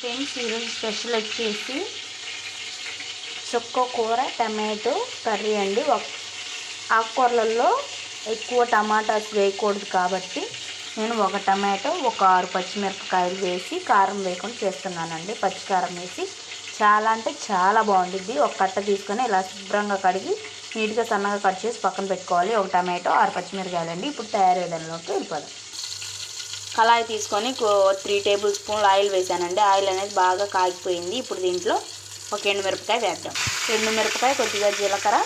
Friends, ఈరోజు special వచ్చేసి చుక్కకూర టమాటో కర్రీ అండి. ఆకుకూరలలో ఎక్కువ టమాటాస్ వేయకూడదు కాబట్టి నేను ఒక టమాటో, ఒక 6 పచ్చిమిరపకాయలు వేసి కారం వేయకుండా చేస్తున్నానండి. పచ్చికారం వేసి చాలా అంటే చాలా బాగుంటుంది. ఒక కట్ట తీసుకొని ఇలా శుభ్రంగా కడిగి నీట్గా సన్నగా కట్ చేసి పక్కన పెట్టుకోవాలి. ఒక టమాటో, 6 పచ్చిమిరపకాయలు అండి. ఇప్పుడు తయారీ విధానంలోకి వెళ్ళిపోదాం. కళాయి తీసుకొని 3 టేబుల్ స్పూన్లు ఆయిల్ వేసానండి. ఆయిల్ అనేది బాగా కాగిపోయింది. ఇప్పుడు దీంట్లో ఒక ఎండుమిరపకాయ వేద్దాం. ఎండుమిరపకాయ, కొద్దిగా జీలకర్ర,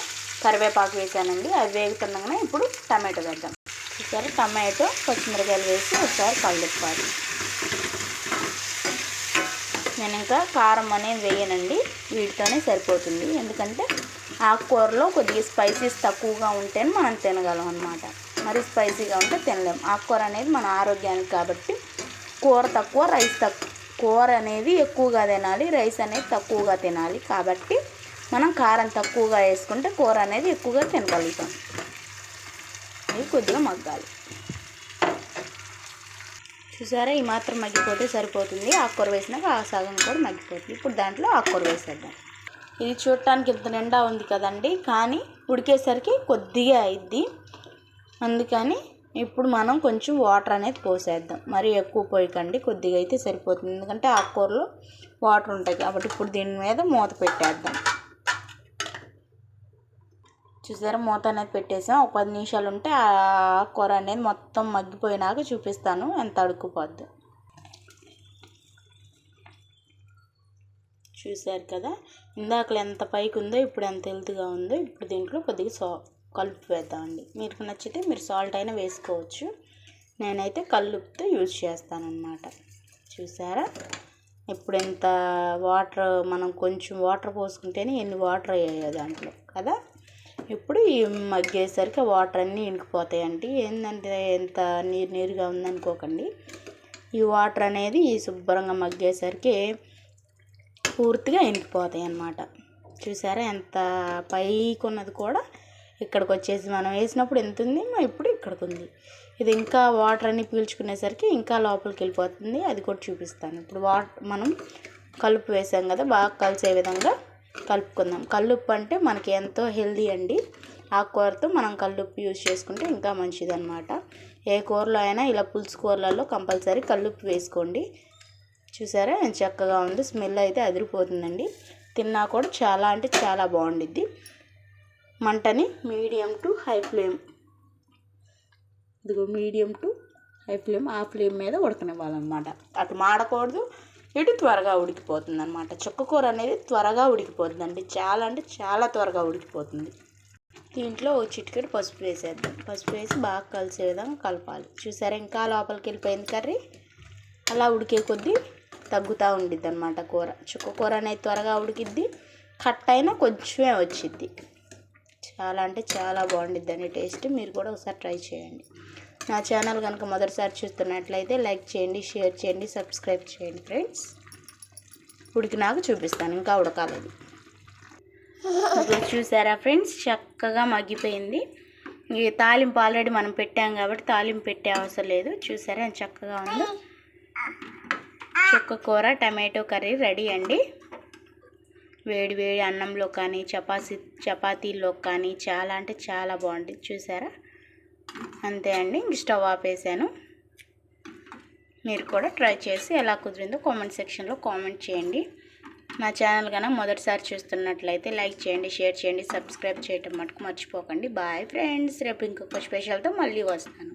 కరివేపాకు వేసానండి. అవి వేగుతుండగానే ఇప్పుడు టమాటో వేద్దాం. ఒకసారి టమాటో, పచ్చిమిరపకాయలు వేసి ఒకసారి కలుపుకోవాలి. నేను ఇంకా కారం అనేది వేయనండి, వీటితోనే సరిపోతుంది. ఎందుకంటే ఆకుకూరలో కొద్దిగా స్పైసీస్ తక్కువగా ఉంటేనే మనం తినగలం అన్నమాట. మరి స్పైసీగా ఉంటే తినలేం. ఆకుకూర అనేది మన ఆరోగ్యానికి కాబట్టి కూర తక్కువ, రైస్ తక్కువ. కూర అనేది ఎక్కువగా తినాలి, రైస్ అనేది తక్కువగా తినాలి. కాబట్టి మనం కారం తక్కువగా వేసుకుంటే కూర అనేది ఎక్కువగా తినగలుగుతాం. ఇది కొద్దిగా మగ్గాలి. చూసారా, ఈ మాత్రం మగ్గిపోతే సరిపోతుంది. ఆకుకూర వేసినాక ఆ సగం కూడా మగ్గిపోతుంది. ఇప్పుడు దాంట్లో ఆకుకూర వేసేద్దాం. ఇది చూడటానికి ఇంత నిండా ఉంది కదండి, కానీ ఉడికేసరికి కొద్దిగా అయింది. అందుకని ఇప్పుడు మనం కొంచెం వాటర్ అనేది పోసేద్దాం. మరి ఎక్కువ పోయకండి, కొద్దిగా అయితే సరిపోతుంది. ఎందుకంటే ఆకుకూరలో వాటర్ ఉంటాయి కాబట్టి. ఇప్పుడు దీని మీద మూత పెట్టేద్దాం. చూసారా, మూత అనేది పెట్టేసాం. ఒక 10 నిమిషాలు ఉంటే ఆ ఆకుకూర అనేది మొత్తం మగ్గిపోయినాక చూపిస్తాను ఎంత అడుక్కుపోద్ది. చూసారు కదా, ఇందాకలు ఎంత పైకి ఉందో ఇప్పుడు ఎంత హెల్త్గా ఉందో. ఇప్పుడు దీంట్లో కొద్దిగా కలుపు వేద్దామండి. మీకు నచ్చితే మీరు సాల్ట్ అయినా వేసుకోవచ్చు. నేనైతే కల్లుపుతో యూజ్ చేస్తానన్నమాట. చూసారా, ఇప్పుడు ఎంత వాటర్, మనం కొంచెం వాటర్ పోసుకుంటేనే ఎన్ని వాటర్ అయ్యాయో దాంట్లో కదా. ఇప్పుడు ఈ మగ్గేసరికి వాటర్ అన్నీ ఇంకిపోతాయండి. ఏంటంటే ఎంత నీరుగా ఉందనుకోకండి. ఈ వాటర్ అనేది ఈ శుభ్రంగా మగ్గేసరికి పూర్తిగా ఇంకిపోతాయి అన్నమాట. చూసారా, ఎంత పైకి ఉన్నది కూడా ఇక్కడికి వచ్చేసి మనం వేసినప్పుడు ఎంత ఉంది, ఇప్పుడు ఇక్కడికి ఉంది. ఇది ఇంకా వాటర్ అన్ని పీల్చుకునేసరికి ఇంకా లోపలికి వెళ్ళిపోతుంది. అది కూడా చూపిస్తాను. ఇప్పుడు మనం కలుపు వేసాం కదా, బాగా కలిసే విధంగా కలుపుకుందాం. కల్లుప్పు అంటే మనకి ఎంతో హెల్దీ అండి. ఆకుకూరతో మనం కల్లుప్పు యూజ్ చేసుకుంటే ఇంకా మంచిదన్నమాట. ఏ కూరలో అయినా ఇలా పులుసు కూరలలో కంపల్సరీ కల్లుప్పు వేసుకోండి. చూసారా, చక్కగా ఉంది. స్మెల్ అయితే అదిరిపోతుందండి. తిన్నా కూడా చాలా అంటే చాలా బాగుండిద్ది. మంటని మీడియం టు హై ఫ్లేమ్, ఇదిగో మీడియం టు హై ఫ్లేమ్, ఆ ఫ్లేమ్ మీద ఉడకనివ్వాలన్నమాట. అటు మాడకూడదు, ఇటు త్వరగా ఉడికిపోతుంది అన్నమాట. చుక్కకూర అనేది త్వరగా ఉడికిపోతుందండి. చాలా అంటే చాలా త్వరగా ఉడికిపోతుంది. దీంట్లో ఒక చిటికెడు పసుపు వేసేద్దాం. పసుపు వేసి బాగా కలిసే విధంగా కలపాలి. చూసారా, ఇంకా లోపలికి వెళ్ళిపోయింది కర్రీ. అలా ఉడికే కొద్దీ తగ్గుతూ ఉండిద్ది అన్నమాట కూర. చుక్కకూర అనేది త్వరగా ఉడికిద్ది, కట్ అయినా కొంచెమే వచ్చిద్ది. చాలా అంటే చాలా బాగుండిద్దండి టేస్ట్. మీరు కూడా ఒకసారి ట్రై చేయండి. నా ఛానల్ కనుక మొదటిసారి చూస్తున్నట్లయితే లైక్ చేయండి, షేర్ చేయండి, సబ్స్క్రైబ్ చేయండి ఫ్రెండ్స్. ఉడికినాక చూపిస్తాను, ఇంకా ఉడకాలేదు. చూసారా ఫ్రెండ్స్, చక్కగా మగ్గిపోయింది. ఈ తాలింపు ఆల్రెడీ మనం పెట్టాం కాబట్టి తాలింపు పెట్టే అవసరం లేదు. చూసారా చక్కగా ఉంది. చుక్కకూర టమాటో కర్రీ రెడీ అండి. వేడి వేడి అన్నంలో కానీ చపాతీల్లో కానీ చాలా అంటే చాలా బాగుంటుంది. చూసారా, అంతే అండి. స్టవ్ ఆపేసాను. మీరు కూడా ట్రై చేసి ఎలా కుదిరిందో కామెంట్ సెక్షన్లో కామెంట్ చేయండి. నా ఛానల్ కనుక మొదటిసారి చూస్తున్నట్లయితే లైక్ చేయండి, షేర్ చేయండి, సబ్స్క్రైబ్ చేయటం మటుకు మర్చిపోకండి. Bye friends. రేపు ఇంకొక స్పెషల్తో మళ్ళీ వస్తాను.